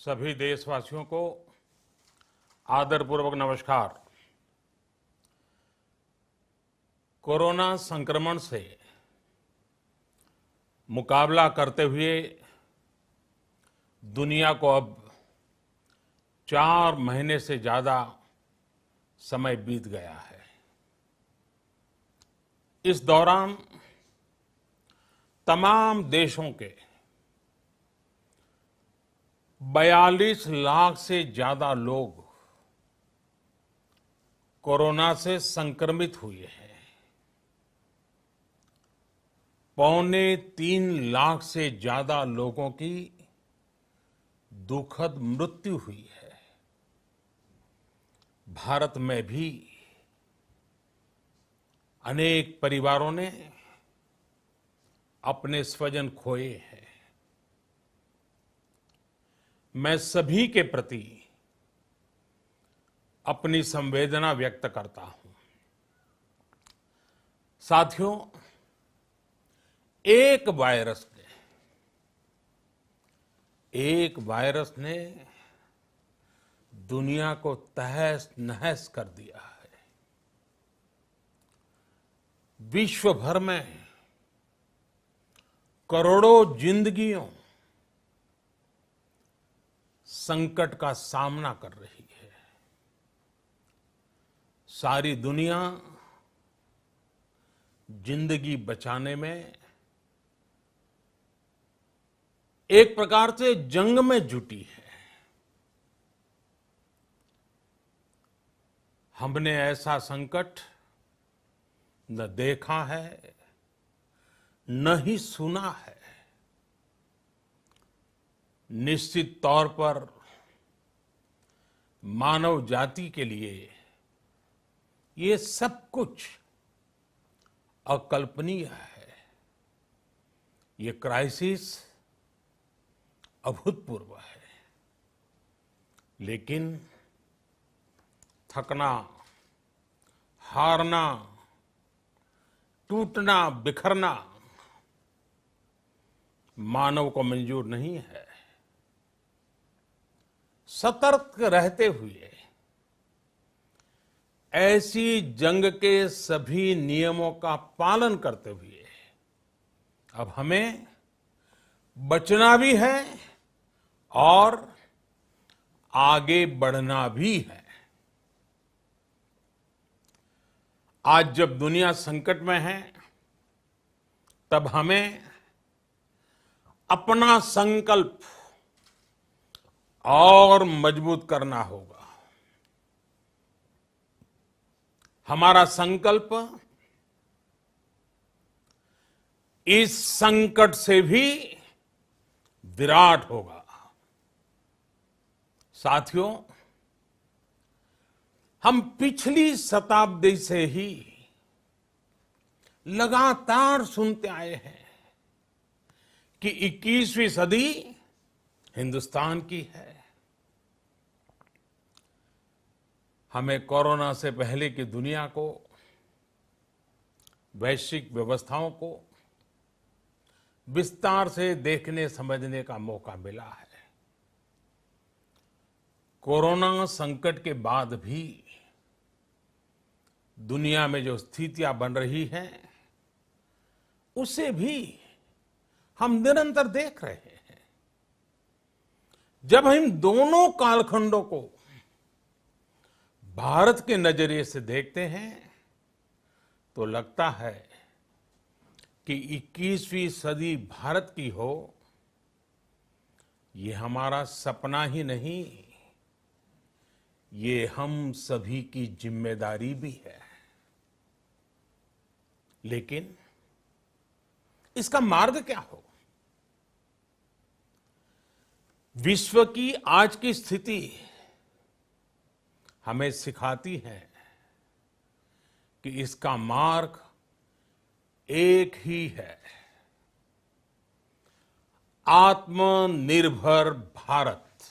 सभी देशवासियों को आदरपूर्वक नमस्कार। कोरोना संक्रमण से मुकाबला करते हुए दुनिया को अब 4 महीने से ज्यादा समय बीत गया है। इस दौरान तमाम देशों के 42 लाख से ज्यादा लोग कोरोना से संक्रमित हुए हैं। 2.25 लाख से ज्यादा लोगों की दुखद मृत्यु हुई है। भारत में भी अनेक परिवारों ने अपने स्वजन खोए हैं। मैं सभी के प्रति अपनी संवेदना व्यक्त करता हूं। साथियों, एक वायरस ने दुनिया को तहस नहस कर दिया है। विश्व भर में करोड़ों जिंदगियों संकट का सामना कर रही है। सारी दुनिया जिंदगी बचाने में एक प्रकार से जंग में जुटी है। हमने ऐसा संकट न देखा है, न ही सुना है। निश्चित तौर पर मानव जाति के लिए ये सब कुछ अकल्पनीय है। ये क्राइसिस अभूतपूर्व है। लेकिन थकना, हारना, टूटना, बिखरना मानव को मंजूर नहीं है। सतर्क रहते हुए ऐसी जंग के सभी नियमों का पालन करते हुए अब हमें बचना भी है और आगे बढ़ना भी है। आज जब दुनिया संकट में है, तब हमें अपना संकल्प और मजबूत करना होगा। हमारा संकल्प इस संकट से भी विराट होगा। साथियों, हम पिछली शताब्दी से ही लगातार सुनते आए हैं कि 21वीं सदी हिंदुस्तान की है। हमें कोरोना से पहले की दुनिया को, वैश्विक व्यवस्थाओं को विस्तार से देखने समझने का मौका मिला है। कोरोना संकट के बाद भी दुनिया में जो स्थितियां बन रही हैं, उसे भी हम निरंतर देख रहे हैं। जब हम दोनों कालखंडों को भारत के नजरिए से देखते हैं, तो लगता है कि 21वीं सदी भारत की हो, ये हमारा सपना ही नहीं, ये हम सभी की जिम्मेदारी भी है। लेकिन इसका मार्ग क्या हो? विश्व की आज की स्थिति हमें सिखाती है कि इसका मार्ग एक ही है, आत्मनिर्भर भारत।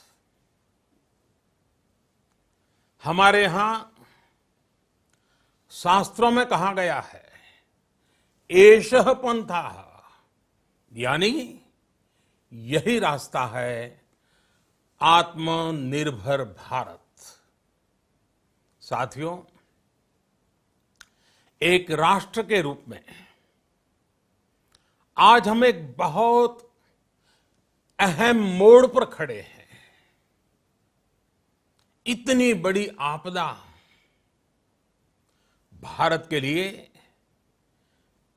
हमारे यहां शास्त्रों में कहा गया है, एषः पंथः, यानी यही रास्ता है आत्मनिर्भर भारत। साथियों, एक राष्ट्र के रूप में आज हम एक बहुत अहम मोड़ पर खड़े हैं। इतनी बड़ी आपदा भारत के लिए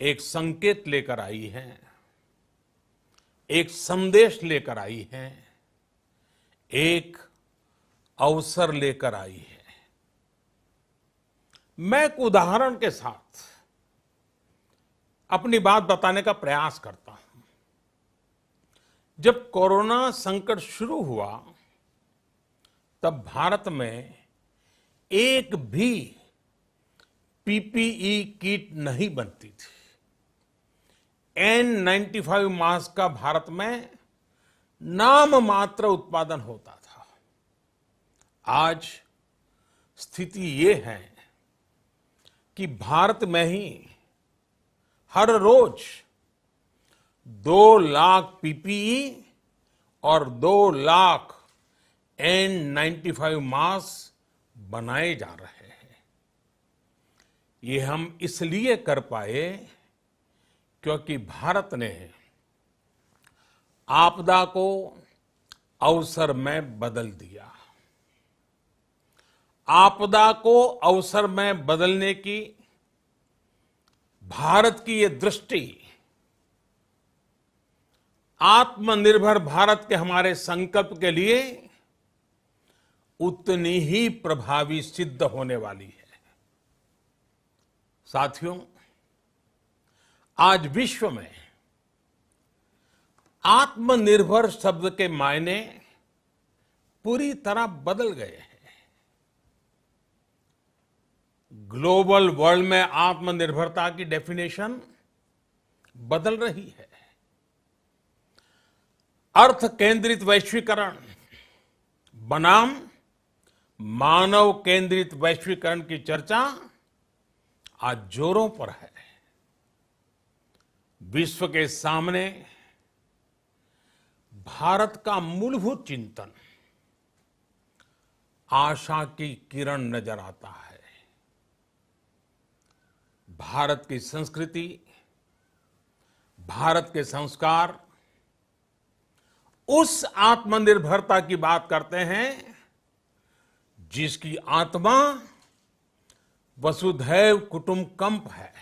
एक संकेत लेकर आई है, एक संदेश लेकर आई है, एक अवसर लेकर आई है। मैं एक उदाहरण के साथ अपनी बात बताने का प्रयास करता हूं। जब कोरोना संकट शुरू हुआ तब भारत में एक भी पीपीई किट नहीं बनती थी। N95 मास्क का भारत में नाम मात्र उत्पादन होता था। आज स्थिति ये है कि भारत में ही हर रोज 2 लाख पीपीई और 2 लाख N95 मास्क बनाए जा रहे हैं। ये हम इसलिए कर पाए क्योंकि भारत ने आपदा को अवसर में बदल दिया। आपदा को अवसर में बदलने की भारत की ये दृष्टि आत्मनिर्भर भारत के हमारे संकल्प के लिए उतनी ही प्रभावी सिद्ध होने वाली है। साथियों, आज विश्व में आत्मनिर्भर शब्द के मायने पूरी तरह बदल गए हैं। ग्लोबल वर्ल्ड में आत्मनिर्भरता की डेफिनेशन बदल रही है। अर्थ केंद्रित वैश्वीकरण बनाम मानव केंद्रित वैश्वीकरण की चर्चा आज जोरों पर है। विश्व के सामने भारत का मूलभूत चिंतन आशा की किरण नजर आता है। भारत की संस्कृति, भारत के संस्कार उस आत्मनिर्भरता की बात करते हैं जिसकी आत्मा वसुधैव कुटुंबकम है।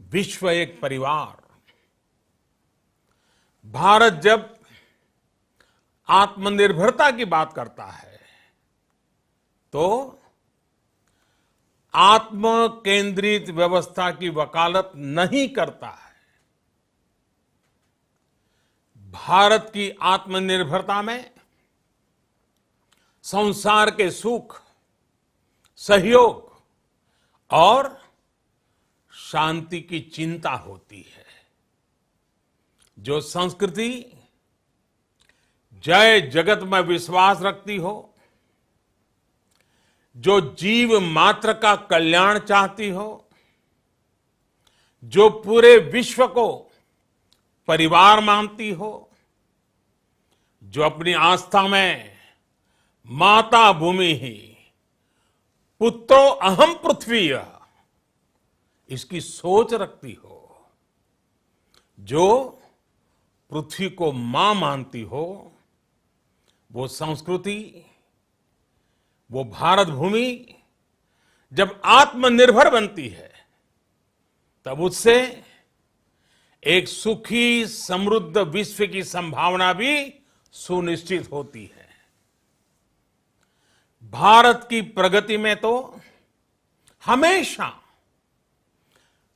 विश्व एक परिवार। भारत जब आत्मनिर्भरता की बात करता है तो आत्म केंद्रित व्यवस्था की वकालत नहीं करता है। भारत की आत्मनिर्भरता में संसार के सुख, सहयोग और शांति की चिंता होती है। जो संस्कृति जय जगत में विश्वास रखती हो, जो जीव मात्र का कल्याण चाहती हो, जो पूरे विश्व को परिवार मानती हो, जो अपनी आस्था में माता भूमि ही पुत्रो अहम पृथ्वी इसकी सोच रखती हो, जो पृथ्वी को मां मानती हो, वो संस्कृति, वो भारत भूमि जब आत्मनिर्भर बनती है तब उससे एक सुखी समृद्ध विश्व की संभावना भी सुनिश्चित होती है। भारत की प्रगति में तो हमेशा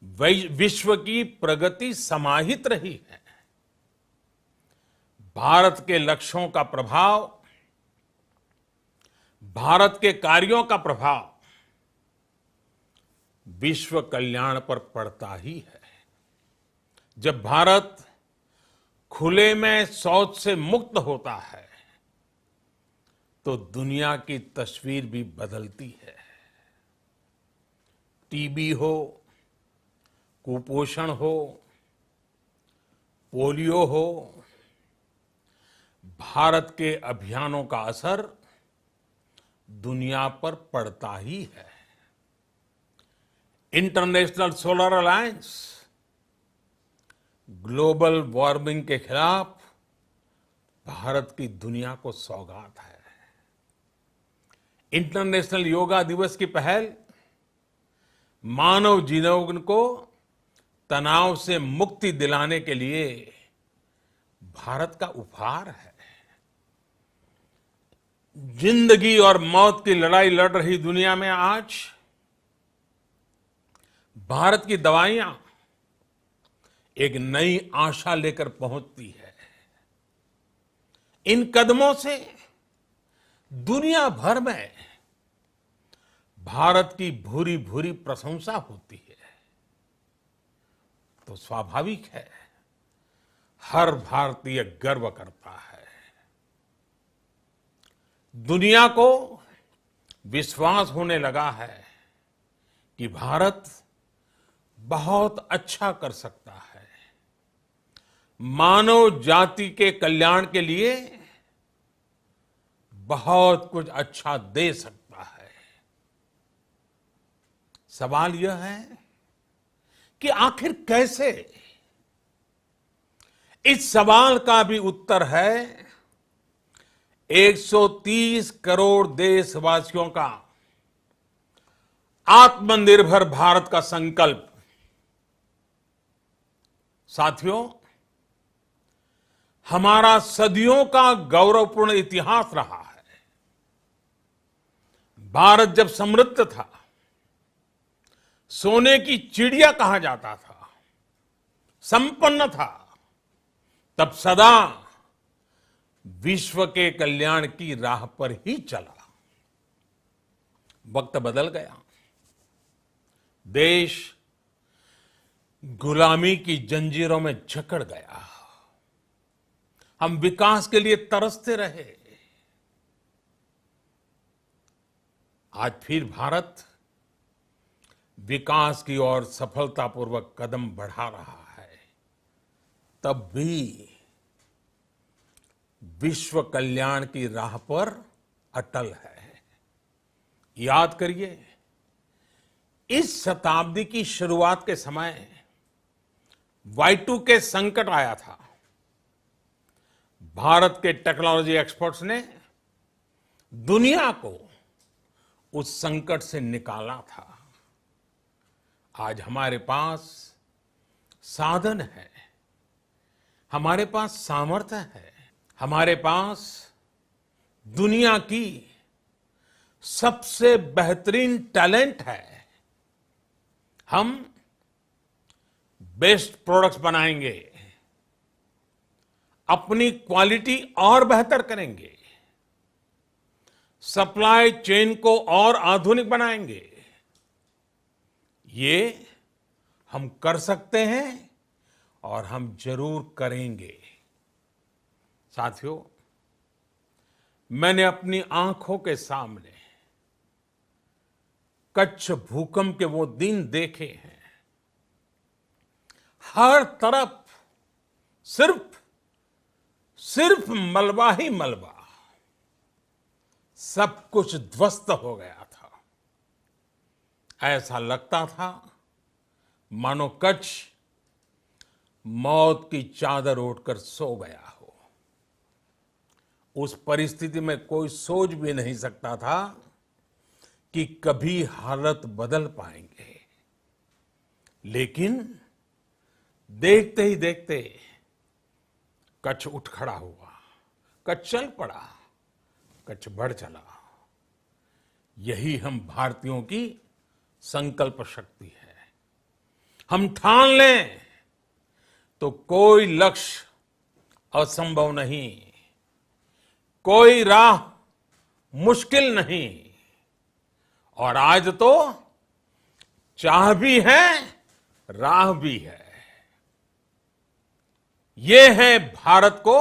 विश्व की प्रगति समाहित रही है। भारत के लक्ष्यों का प्रभाव, भारत के कार्यों का प्रभाव विश्व कल्याण पर पड़ता ही है। जब भारत खुले में शौच से मुक्त होता है तो दुनिया की तस्वीर भी बदलती है। टीबी हो, कुपोषण हो, पोलियो हो, भारत के अभियानों का असर दुनिया पर पड़ता ही है। International solar alliance global warming के खिलाफ भारत की दुनिया को सौगात है। इंटरनेशनल योगा दिवस की पहल मानव जीवन को तनाव से मुक्ति दिलाने के लिए भारत का उपहार है। जिंदगी और मौत की लड़ाई लड़ रही दुनिया में आज भारत की दवाइयां एक नई आशा लेकर पहुंचती है। इन कदमों से दुनिया भर में भारत की भूरी भूरी प्रशंसा होती है। तो स्वाभाविक है, हर भारतीय गर्व करता है। दुनिया को विश्वास होने लगा है कि भारत बहुत अच्छा कर सकता है, मानव जाति के कल्याण के लिए बहुत कुछ अच्छा दे सकता है। सवाल यह है कि आखिर कैसे? इस सवाल का भी उत्तर है 130 करोड़ देशवासियों का आत्मनिर्भर भारत का संकल्प। साथियों, हमारा सदियों का गौरवपूर्ण इतिहास रहा है। भारत जब समृद्ध था, सोने की चिड़िया कहा जाता था, संपन्न था, तब सदा विश्व के कल्याण की राह पर ही चला। वक्त बदल गया, देश गुलामी की जंजीरों में जकड़ गया। हम विकास के लिए तरसते रहे। आज फिर भारत विकास की ओर सफलतापूर्वक कदम बढ़ा रहा है। तब भी विश्व कल्याण की राह पर अटल है। याद करिए, इस शताब्दी की शुरुआत के समय Y2K संकट आया था। भारत के टेक्नोलॉजी एक्सपर्ट्स ने दुनिया को उस संकट से निकाला था। आज हमारे पास साधन है, हमारे पास सामर्थ्य है, हमारे पास दुनिया की सबसे बेहतरीन टैलेंट है। हम बेस्ट प्रोडक्ट्स बनाएंगे, अपनी क्वालिटी और बेहतर करेंगे, सप्लाई चेन को और आधुनिक बनाएंगे। ये हम कर सकते हैं और हम जरूर करेंगे। साथियों, मैंने अपनी आंखों के सामने कच्छ भूकंप के वो दिन देखे हैं। हर तरफ सिर्फ मलबा ही मलबा, सब कुछ ध्वस्त हो गया था। ऐसा लगता था मानो कच्छ मौत की चादर ओढ़कर सो गया हो। उस परिस्थिति में कोई सोच भी नहीं सकता था कि कभी हालत बदल पाएंगे। लेकिन देखते ही देखते कच्छ उठ खड़ा हुआ, कच्छ चल पड़ा, कच्छ बढ़ चला। यही हम भारतीयों की संकल्प शक्ति है। हम ठान लें तो कोई लक्ष्य असंभव नहीं, कोई राह मुश्किल नहीं। और आज तो चाह भी है, राह भी है। ये है भारत को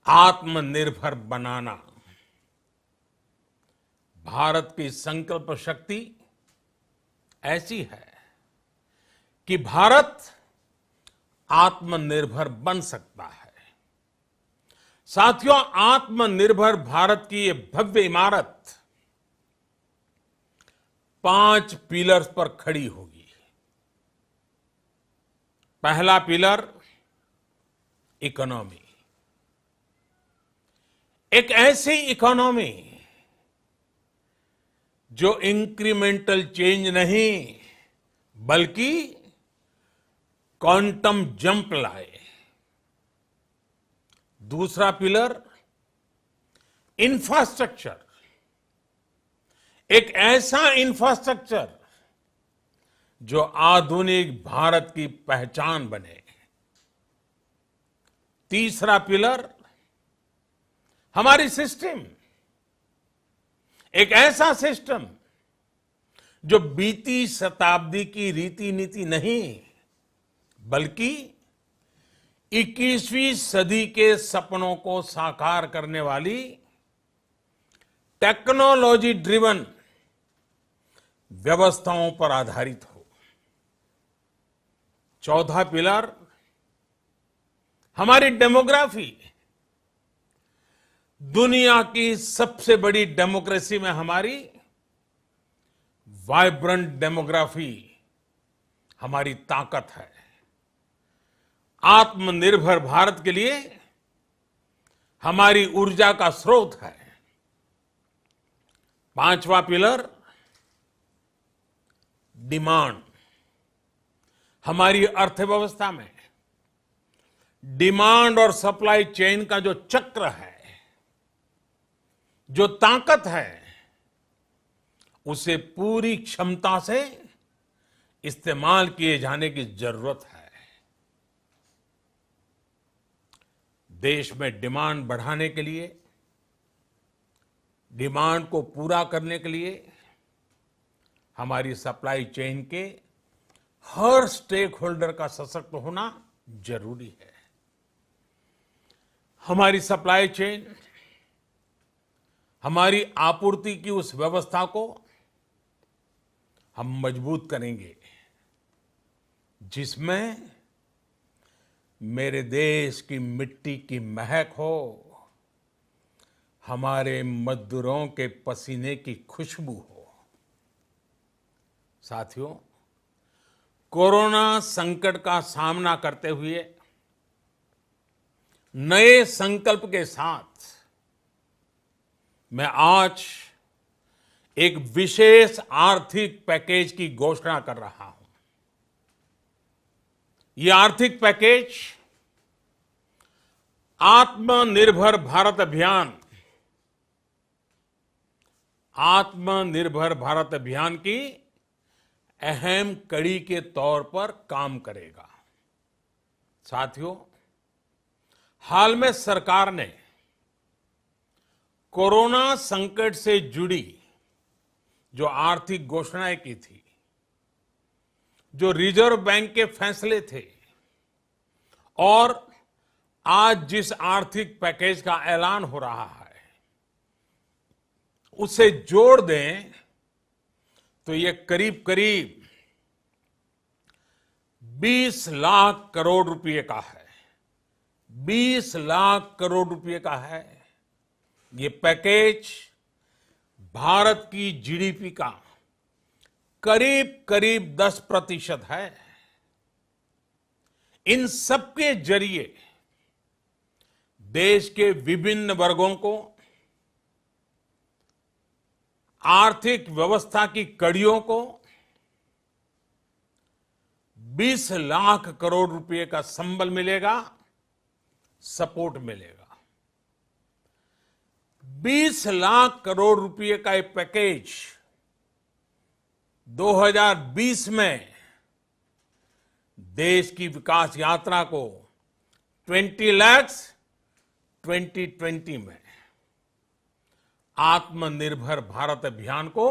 आत्मनिर्भर बनाना। भारत की संकल्प शक्ति ऐसी है कि भारत आत्मनिर्भर बन सकता है। साथियों, आत्मनिर्भर भारत की ये भव्य इमारत 5 पिलर्स पर खड़ी होगी। पहला पिलर इकोनॉमी। एक ऐसी इकोनॉमी जो इंक्रीमेंटल चेंज नहीं बल्कि क्वांटम जंप लाए। दूसरा पिलर इंफ्रास्ट्रक्चर। एक ऐसा इंफ्रास्ट्रक्चर जो आधुनिक भारत की पहचान बने। तीसरा पिलर हमारी सिस्टम। एक ऐसा सिस्टम जो बीती शताब्दी की रीति नीति नहीं बल्कि 21वीं सदी के सपनों को साकार करने वाली टेक्नोलॉजी ड्रिवन व्यवस्थाओं पर आधारित हो। चौथा पिलर हमारी डेमोग्राफी। दुनिया की सबसे बड़ी डेमोक्रेसी में हमारी वाइब्रेंट डेमोग्राफी हमारी ताकत है। आत्मनिर्भर भारत के लिए हमारी ऊर्जा का स्रोत है। पांचवा पिलर डिमांड। हमारी अर्थव्यवस्था में डिमांड और सप्लाई चेन का जो चक्र है, जो ताकत है, उसे पूरी क्षमता से इस्तेमाल किए जाने की जरूरत है। देश में डिमांड बढ़ाने के लिए, डिमांड को पूरा करने के लिए हमारी सप्लाई चेन के हर स्टेक होल्डर का सशक्त होना जरूरी है। हमारी सप्लाई चेन, हमारी आपूर्ति की उस व्यवस्था को हम मजबूत करेंगे जिसमें मेरे देश की मिट्टी की महक हो, हमारे मजदूरों के पसीने की खुशबू हो। साथियों, कोरोना संकट का सामना करते हुए नए संकल्प के साथ मैं आज एक विशेष आर्थिक पैकेज की घोषणा कर रहा हूं। यह आर्थिक पैकेज आत्मनिर्भर भारत अभियान, आत्मनिर्भर भारत अभियान की अहम कड़ी के तौर पर काम करेगा। साथियों, हाल में सरकार ने कोरोना संकट से जुड़ी जो आर्थिक घोषणाएं की थी, जो रिजर्व बैंक के फैसले थे और आज जिस आर्थिक पैकेज का ऐलान हो रहा है, उसे जोड़ दें तो ये करीब करीब 20 लाख करोड़ रुपए का है। 20 लाख करोड़ रुपए का है। ये पैकेज भारत की जीडीपी का करीब करीब 10% है। इन सबके जरिए देश के विभिन्न वर्गों को आर्थिक व्यवस्था की कड़ियों को 20 लाख करोड़ रुपए का संबल मिलेगा, सपोर्ट मिलेगा। 20 लाख करोड़ रुपए का एक पैकेज 2020 में देश की विकास यात्रा को 20 लाख 2020 में आत्मनिर्भर भारत अभियान को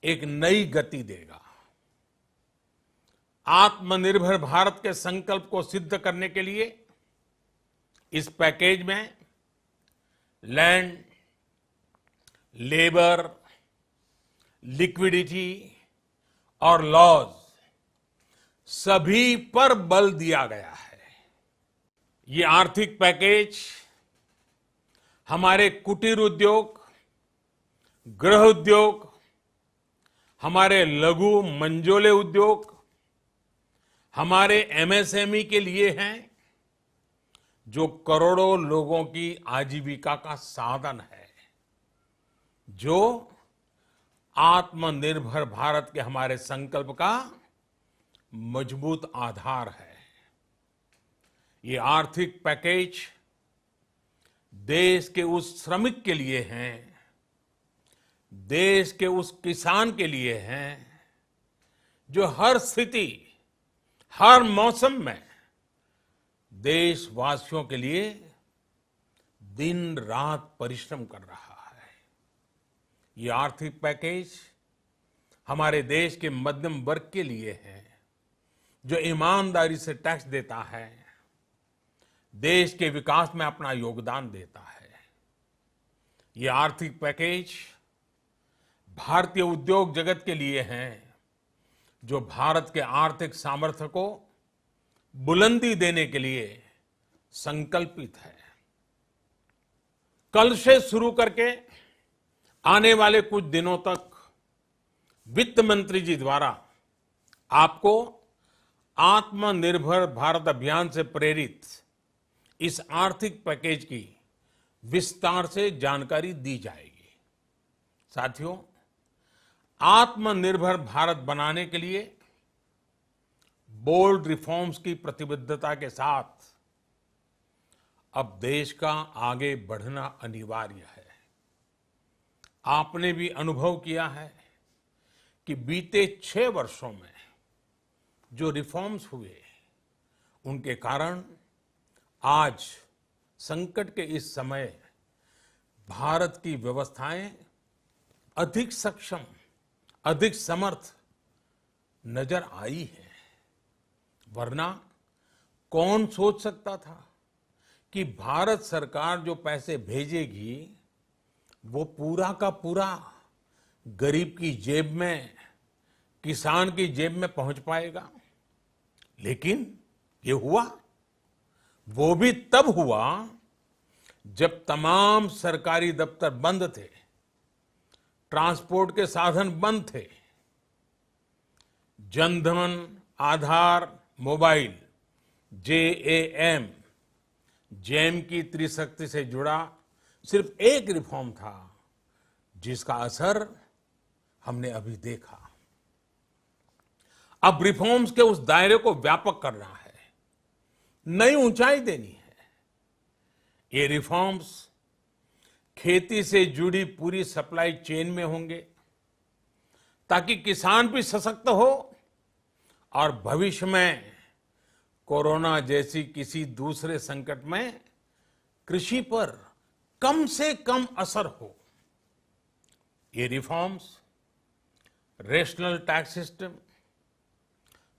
एक नई गति देगा। आत्मनिर्भर भारत के संकल्प को सिद्ध करने के लिए इस पैकेज में लैंड, लेबर, लिक्विडिटी और लॉज सभी पर बल दिया गया है। ये आर्थिक पैकेज हमारे कुटीर उद्योग, गृह उद्योग, हमारे लघु मंझोले उद्योग, हमारे एमएसएमई के लिए हैं, जो करोड़ों लोगों की आजीविका का साधन है, जो आत्मनिर्भर भारत के हमारे संकल्प का मजबूत आधार है। ये आर्थिक पैकेज देश के उस श्रमिक के लिए हैं, देश के उस किसान के लिए हैं, जो हर स्थिति, हर मौसम में देशवासियों के लिए दिन रात परिश्रम कर रहा है। ये आर्थिक पैकेज हमारे देश के मध्यम वर्ग के लिए है, जो ईमानदारी से टैक्स देता है, देश के विकास में अपना योगदान देता है। ये आर्थिक पैकेज भारतीय उद्योग जगत के लिए हैं, जो भारत के आर्थिक सामर्थ्य को बुलंदी देने के लिए संकल्पित है। कल से शुरू करके आने वाले कुछ दिनों तक वित्त मंत्री जी द्वारा आपको आत्मनिर्भर भारत अभियान से प्रेरित इस आर्थिक पैकेज की विस्तार से जानकारी दी जाएगी। साथियों, आत्मनिर्भर भारत बनाने के लिए बोल्ड रिफॉर्म्स की प्रतिबद्धता के साथ अब देश का आगे बढ़ना अनिवार्य है। आपने भी अनुभव किया है कि बीते 6 वर्षों में जो रिफॉर्म्स हुए, उनके कारण आज संकट के इस समय भारत की व्यवस्थाएं अधिक सक्षम, अधिक समर्थ नजर आई है। वरना कौन सोच सकता था कि भारत सरकार जो पैसे भेजेगी वो पूरा का पूरा गरीब की जेब में, किसान की जेब में पहुंच पाएगा। लेकिन ये हुआ, वो भी तब हुआ जब तमाम सरकारी दफ्तर बंद थे, ट्रांसपोर्ट के साधन बंद थे। जनधन, आधार, मोबाइल, जेएएम, जैम की त्रिशक्ति से जुड़ा सिर्फ एक रिफॉर्म था, जिसका असर हमने अभी देखा। अब रिफॉर्म्स के उस दायरे को व्यापक करना है, नई ऊंचाई देनी है। ये रिफॉर्म्स खेती से जुड़ी पूरी सप्लाई चेन में होंगे, ताकि किसान भी सशक्त हो और भविष्य में कोरोना जैसी किसी दूसरे संकट में कृषि पर कम से कम असर हो। ये रिफॉर्म्स रेशनल टैक्स सिस्टम,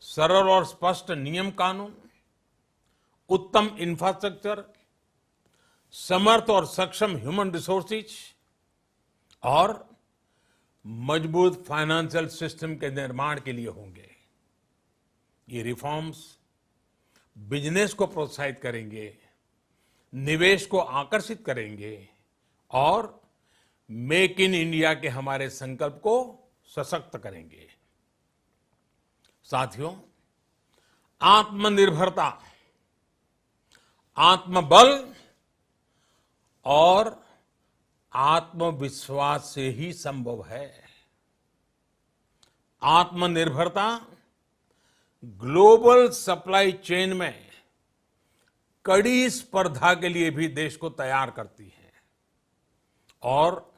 सरल और स्पष्ट नियम कानून, उत्तम इंफ्रास्ट्रक्चर, समर्थ और सक्षम ह्यूमन रिसोर्सेज और मजबूत फाइनेंशियल सिस्टम के निर्माण के लिए होंगे। ये रिफॉर्म्स बिजनेस को प्रोत्साहित करेंगे, निवेश को आकर्षित करेंगे और मेक इन इंडिया के हमारे संकल्प को सशक्त करेंगे। साथियों, आत्मनिर्भरता, आत्मबल और आत्मविश्वास से ही संभव है। आत्मनिर्भरता ग्लोबल सप्लाई चेन में कड़ी स्पर्धा के लिए भी देश को तैयार करती है। और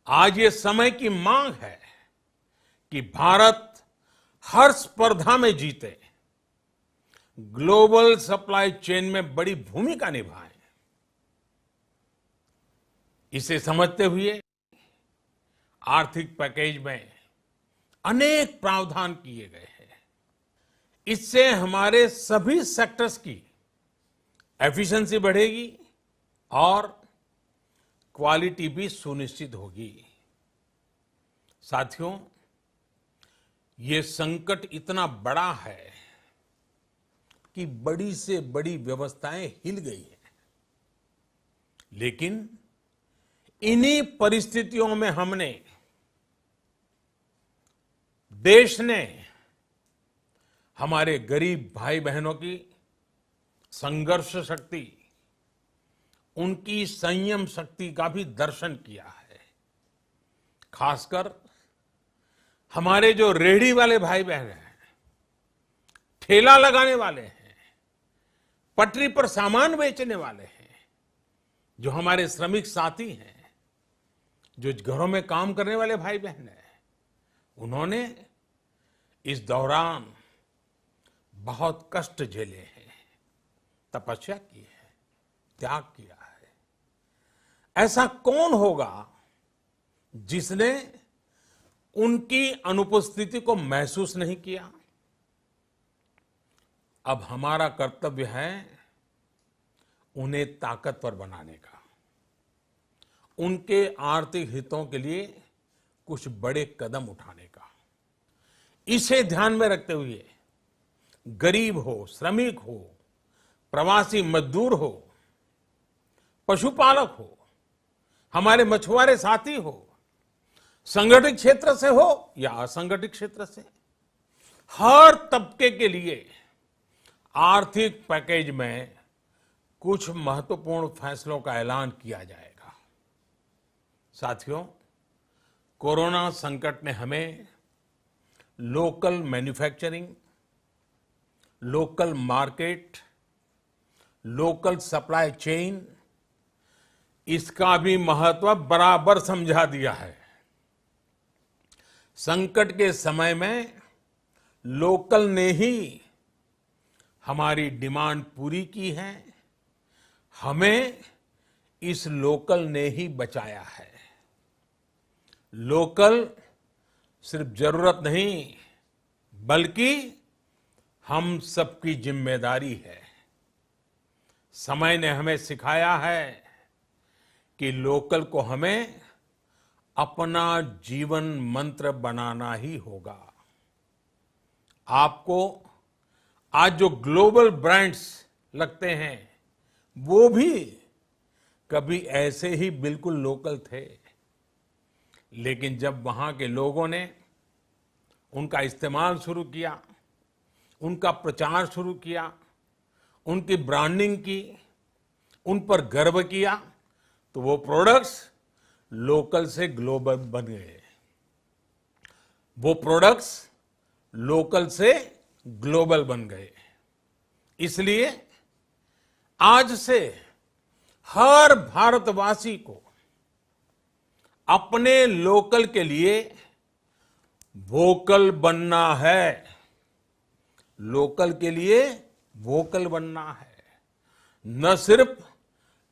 आज ये समय की मांग है कि भारत हर स्पर्धा में जीते, ग्लोबल सप्लाई चेन में बड़ी भूमिका निभाए। इसे समझते हुए आर्थिक पैकेज में अनेक प्रावधान किए गए हैं। इससे हमारे सभी सेक्टर्स की एफिशिएंसी बढ़ेगी और क्वालिटी भी सुनिश्चित होगी। साथियों, ये संकट इतना बड़ा है कि बड़ी से बड़ी व्यवस्थाएं हिल गई हैं। लेकिन इन्हीं परिस्थितियों में देश ने हमारे गरीब भाई बहनों की संघर्ष शक्ति, उनकी संयम शक्ति का भी दर्शन किया है। खासकर हमारे जो रेहड़ी वाले भाई बहन हैं, ठेला लगाने वाले हैं, पटरी पर सामान बेचने वाले हैं, जो हमारे श्रमिक साथी हैं, जो घरों में काम करने वाले भाई बहन हैं, उन्होंने इस दौरान बहुत कष्ट झेले हैं, तपस्या की है, त्याग किया है। ऐसा कौन होगा जिसने उनकी अनुपस्थिति को महसूस नहीं किया? अब हमारा कर्तव्य है उन्हें ताकतवर बनाने का, उनके आर्थिक हितों के लिए कुछ बड़े कदम उठाने का। इसे ध्यान में रखते हुए गरीब हो, श्रमिक हो, प्रवासी मजदूर हो, पशुपालक हो, हमारे मछुआरे साथी हो, संगठित क्षेत्र से हो या असंगठित क्षेत्र से, हर तबके के लिए आर्थिक पैकेज में कुछ महत्वपूर्ण फैसलों का ऐलान किया जाएगा। साथियों, कोरोना संकट ने हमें local manufacturing, local market, local supply chain, इसका भी महत्व बराबर समझा दिया है। संकट के समय में लोकल ने ही हमारी डिमांड पूरी की है, हमें इस लोकल ने ही बचाया है। लोकल सिर्फ जरूरत नहीं, बल्कि हम सबकी जिम्मेदारी है। समय ने हमें सिखाया है कि लोकल को हमें अपना जीवन मंत्र बनाना ही होगा। आपको आज जो ग्लोबल ब्रांड्स लगते हैं, वो भी कभी ऐसे ही बिल्कुल लोकल थे, लेकिन जब वहां के लोगों ने उनका इस्तेमाल शुरू किया, उनका प्रचार शुरू किया, उनकी ब्रांडिंग की, उन पर गर्व किया, तो वो प्रोडक्ट्स लोकल से ग्लोबल बन गए। वो प्रोडक्ट्स लोकल से ग्लोबल बन गए। इसलिए आज से हर भारतवासी को अपने लोकल के लिए वोकल बनना है। लोकल के लिए वोकल बनना है। न सिर्फ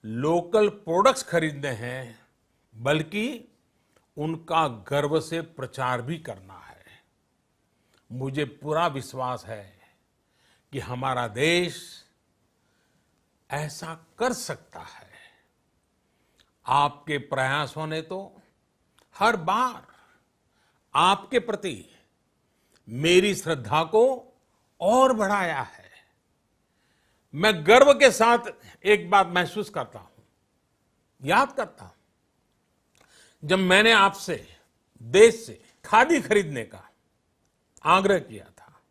लोकल प्रोडक्ट्स खरीदने हैं, बल्कि उनका गर्व से प्रचार भी करना है। मुझे पूरा विश्वास है कि हमारा देश ऐसा कर सकता है। आपके प्रयासों ने तो हर बार आपके प्रति मेरी श्रद्धा को और बढ़ाया है। मैं गर्व के साथ एक बात महसूस करता हूं, याद करता हूं, जब मैंने आपसे देश से खादी खरीदने का आग्रह किया था,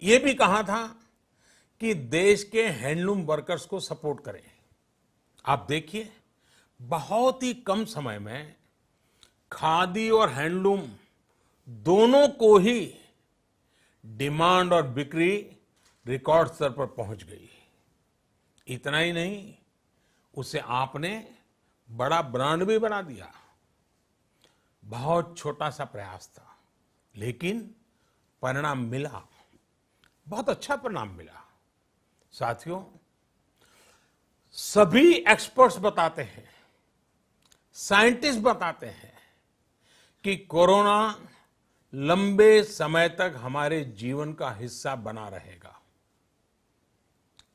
यह भी कहा था कि देश के हैंडलूम वर्कर्स को सपोर्ट करें। आप देखिए, बहुत ही कम समय में खादी और हैंडलूम दोनों को ही डिमांड और बिक्री रिकॉर्ड स्तर पर पहुंच गई। इतना ही नहीं, उसे आपने बड़ा ब्रांड भी बना दिया। बहुत छोटा सा प्रयास था, लेकिन परिणाम मिला, बहुत अच्छा परिणाम मिला। साथियों, सभी एक्सपर्ट्स बताते हैं, साइंटिस्ट बताते हैं कि कोरोना लंबे समय तक हमारे जीवन का हिस्सा बना रहेगा।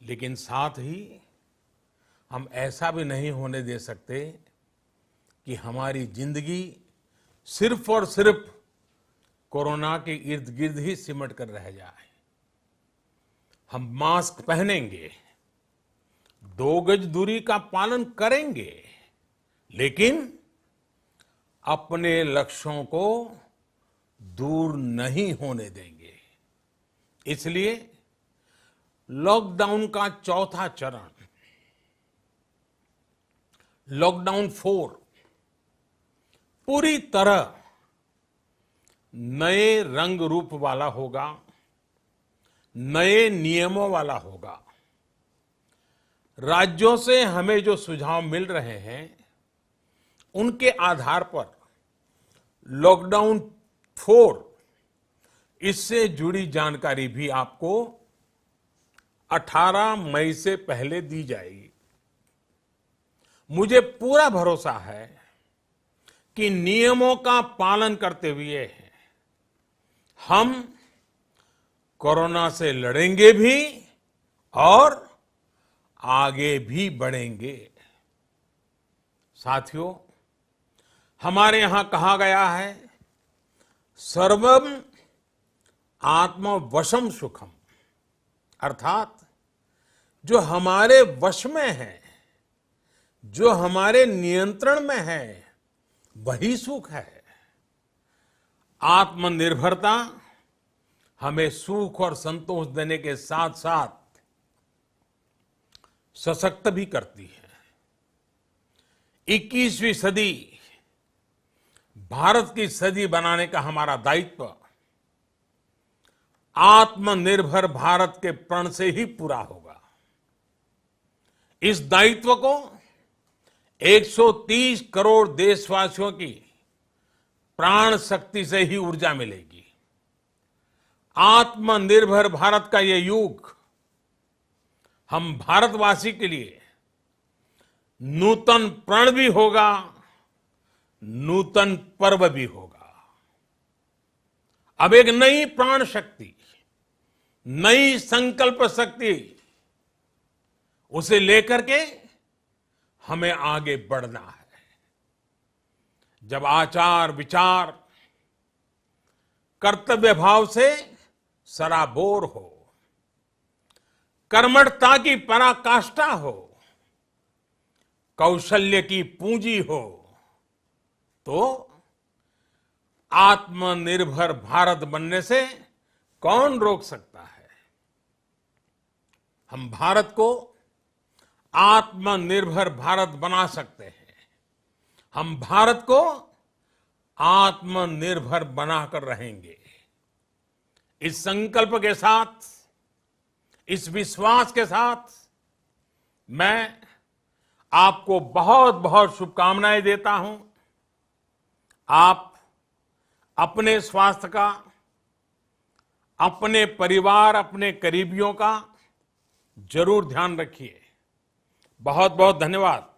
लेकिन साथ ही हम ऐसा भी नहीं होने दे सकते कि हमारी जिंदगी सिर्फ और सिर्फ कोरोना के इर्द गिर्द ही सिमट कर रह जाए। हम मास्क पहनेंगे, 2 गज दूरी का पालन करेंगे, लेकिन अपने लक्ष्यों को दूर नहीं होने देंगे। इसलिए लॉकडाउन का चौथा चरण, लॉकडाउन 4, पूरी तरह नए रंग रूप वाला होगा, नए नियमों वाला होगा। राज्यों से हमें जो सुझाव मिल रहे हैं, उनके आधार पर लॉकडाउन 4, इससे जुड़ी जानकारी भी आपको 18 मई से पहले दी जाएगी। मुझे पूरा भरोसा है कि नियमों का पालन करते हुए हम कोरोना से लड़ेंगे भी और आगे भी बढ़ेंगे। साथियों, हमारे यहां कहा गया है, सर्वम आत्मवशम सुखम, अर्थात जो हमारे वश में है, जो हमारे नियंत्रण में है, वही सुख है। आत्मनिर्भरता हमें सुख और संतोष देने के साथ साथ सशक्त भी करती है। 21वीं सदी भारत की सदी बनाने का हमारा दायित्व आत्मनिर्भर भारत के प्रण से ही पूरा होगा। इस दायित्व को 130 करोड़ देशवासियों की प्राण शक्ति से ही ऊर्जा मिलेगी। आत्मनिर्भर भारत का ये युग हम भारतवासी के लिए नूतन प्रण भी होगा, नूतन पर्व भी होगा। अब एक नई प्राण शक्ति, नई संकल्प शक्ति, उसे लेकर के हमें आगे बढ़ना है। जब आचार विचार कर्तव्य भाव से सराबोर हो, कर्मठता की पराकाष्ठा हो, कौशल्य की पूंजी हो, तो आत्मनिर्भर भारत बनने से कौन रोक सकता है। हम भारत को आत्मनिर्भर भारत बना सकते हैं। हम भारत को आत्मनिर्भर बनाकर रहेंगे। इस संकल्प के साथ, इस विश्वास के साथ मैं आपको बहुत बहुत शुभकामनाएं देता हूं। आप अपने स्वास्थ्य का, अपने परिवार, अपने करीबियों का जरूर ध्यान रखिए। बहुत बहुत धन्यवाद।